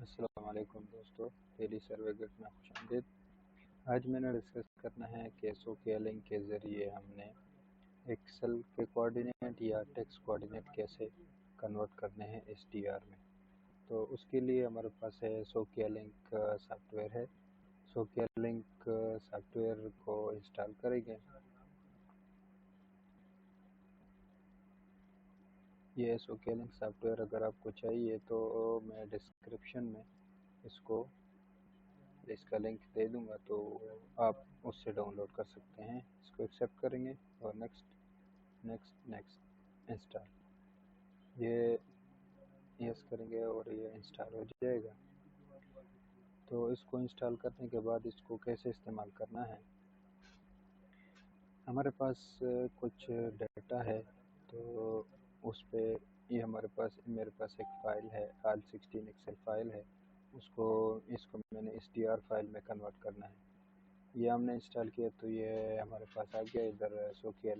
السلام علیکم دوستو، ڈیلی سروے گٹ میں خوش آمدید۔ آج میں نے ڈسکس کرنا ہے کہ سوکیا لنک کے ذریعے ہم نے ایکسل کے کوآرڈینیٹ یا ٹیکسٹ کوآرڈینیٹ کیسے کنورٹ کرنے ہیں ایس ٹی آر میں۔ تو اس کے لیے ہمارے پاس ہے سوکیا لنک سافٹ ویئر ہے۔ سوکیا لنک سافٹ ویئر کو انسٹال کریں گے۔ یہ سوکیا لنک سافٹ ویئر اگر آپ کو چاہیے تو میں ڈسکرپشن میں اس کا لنک دے دوں گا، تو آپ اس سے ڈاؤن لوڈ کر سکتے ہیں۔ اس کو ایکسیپٹ کریں گے اور نیکسٹ انسٹال، یہ یس کریں گے اور یہ انسٹال ہو جائے گا۔ تو اس کو انسٹال کرنے کے بعد اس کو کیسے استعمال کرنا ہے، ہمارے پاس کچھ ڈیٹا ہے، تو اس پہ یہ میرے پاس ایک فائل ہے، آل 16 ایکسل فائل ہے، اس کو میں نے ایس ٹی آر فائل میں کنورٹ کرنا ہے۔ یہ ہم نے انسٹال کیا تو یہ ہمارے پاس آ گیا ادھر سوکیا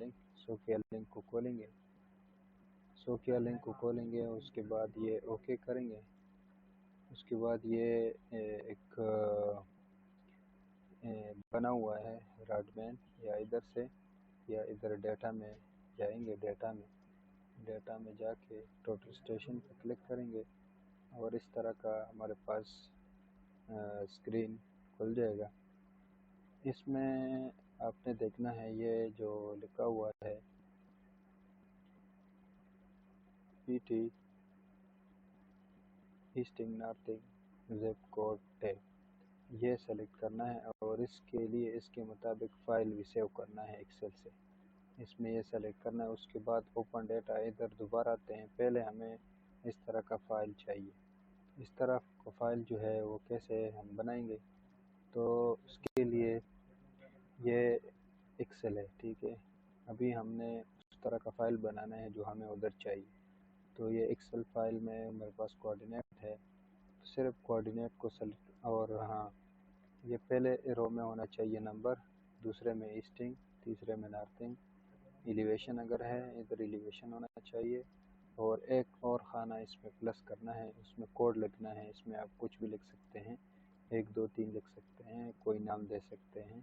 لنک کو کھولیں گے۔ سوکیا لنک کو کھولیں گے، اس کے بعد یہ اوکے کریں گے۔ اس کے بعد یہ ایک بنا ہوا ہے راڈ مین، یا ادھر سے یا ادھر ڈیٹا میں جائیں گے۔ ڈیٹا میں جا کے ٹوٹل اسٹیشن پہ کلک کریں گے اور اس طرح کا ہمارے پاس اسکرین کھل جائے گا۔ اس میں آپ نے دیکھنا ہے یہ جو لکھا ہوا ہے P T easting northing zip code tab, یہ سلیکٹ کرنا ہے اور اس کے لیے اس کے مطابق فائل بھی سیو کرنا ہے ایکسل سے۔ اس میں یہ سلیکٹ کرنا ہے۔ اس کے بعد اوپن ڈیٹا، ادھر دوبارہ آتے ہیں۔ پہلے ہمیں اس طرح کا فائل چاہیے۔ اس طرح کا فائل جو ہے وہ کیسے ہم بنائیں گے، تو اس کے لیے یہ ایکسل ہے، ٹھیک ہے۔ ابھی ہم نے اس طرح کا فائل بنانا ہے جو ہمیں ادھر چاہیے۔ تو یہ ایکسل فائل میں میرے پاس کوآرڈینیٹ ہے، تو صرف کوآرڈینیٹ کو سلیکٹ، اور ہاں یہ پہلے رو میں ہونا چاہیے نمبر، دوسرے میں ایسٹنگ، تیسرے میں نارتھنگ، ایلیویشن اگر ہے ادھر ایلیویشن ہونا چاہیے، اور ایک اور خانہ اس میں پلس کرنا ہے، اس میں کوڈ لکھنا ہے۔ اس میں آپ کچھ بھی لکھ سکتے ہیں، 1 2 3 لکھ سکتے ہیں، کوئی نام دے سکتے ہیں،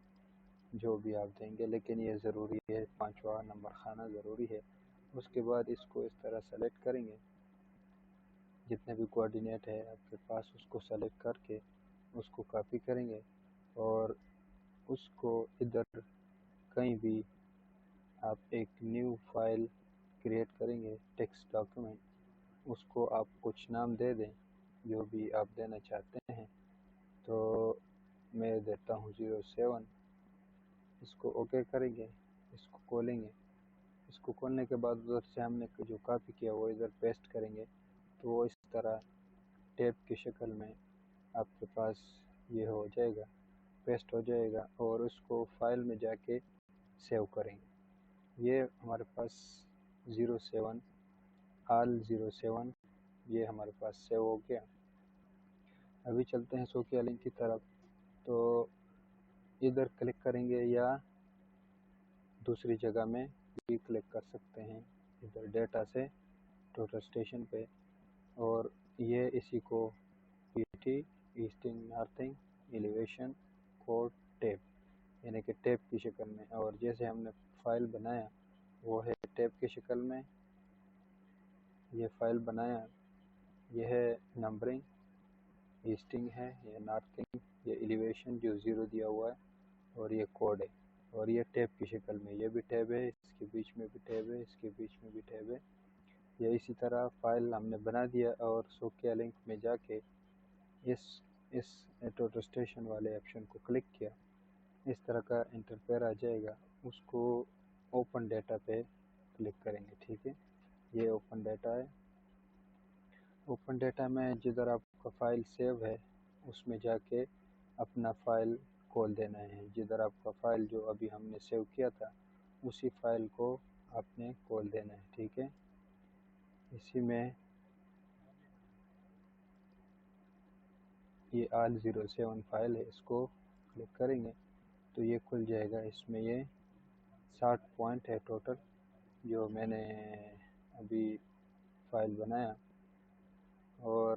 جو بھی آپ دیں گے، لیکن یہ ضروری ہے، 5واں نمبر خانہ ضروری ہے۔ اس کے بعد اس کو اس طرح سلیکٹ کریں گے، جتنے بھی کوآرڈینیٹ ہے آپ کے پاس اس کو سلیکٹ کر کے اس کو کاپی کریں گے، اور اس کو ادھر کہیں بھی آپ ایک نیو فائل کریٹ کریں گے، ٹیکسٹ ڈاکیومنٹ، اس کو آپ کچھ نام دے دیں جو بھی آپ دینا چاہتے ہیں۔ تو میں دیتا ہوں 07۔ اس کو اوکے کریں گے، اس کو کھولیں گے۔ اس کو کھولنے کے بعد ادھر سے ہم نے جو کاپی کیا وہ ادھر پیسٹ کریں گے، تو وہ اس طرح ٹیپ کی شکل میں آپ کے پاس یہ ہو جائے گا، پیسٹ ہو جائے گا، اور اس کو فائل میں جا کے سیو کریں گے۔ یہ ہمارے پاس 07 آل 07 یہ ہمارے پاس سیو ہو گیا۔ ابھی چلتے ہیں سوکیا لنک کی طرف۔ تو ادھر کلک کریں گے یا دوسری جگہ میں بھی کلک کر سکتے ہیں، ادھر ڈیٹا سے ٹوٹل اسٹیشن پہ، اور یہ اسی کو P T easting northing elevation code tap, یعنی کہ ٹیپ کی شکل میں، اور جیسے ہم نے فائل بنایا وہ ہے ٹیپ کی شکل میں۔ یہ فائل بنایا، یہ ہے نمبرنگ، ایسٹنگ ہے، یہ نارتھنگ، یہ ایلیویشن جو 0 دیا ہوا ہے، اور یہ کوڈ ہے، اور یہ ٹیپ کی شکل میں، یہ بھی ٹیب ہے، اس کے بیچ میں بھی ٹیب ہے، اس کے بیچ میں بھی ٹیب ہے۔ یہ اسی طرح فائل ہم نے بنا دیا، اور سوکیا لنک میں جا کے اس ٹوٹل اسٹیشن والے آپشن کو کلک کیا، اس طرح کا انٹرفیئر آ جائے گا۔ اس کو اوپن ڈیٹا پہ کلک کریں گے، ٹھیک ہے۔ یہ اوپن ڈیٹا ہے۔ اوپن ڈیٹا میں جدھر آپ کا فائل سیو ہے اس میں جا کے اپنا فائل کھول دینا ہے، جدھر آپ کا فائل جو ابھی ہم نے سیو کیا تھا اسی فائل کو آپ نے کھول دینا ہے، ٹھیک ہے۔ اسی میں یہ آل 07 فائل ہے، اس کو کلک کریں گے تو یہ کھل جائے گا۔ اس میں یہ 60 پوائنٹ ہے ٹوٹل جو میں نے ابھی فائل بنایا، اور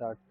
60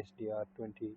SDR20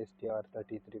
SDR33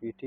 PT,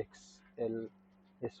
XLS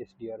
SDR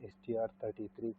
STR33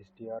STR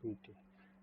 PT,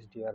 SDR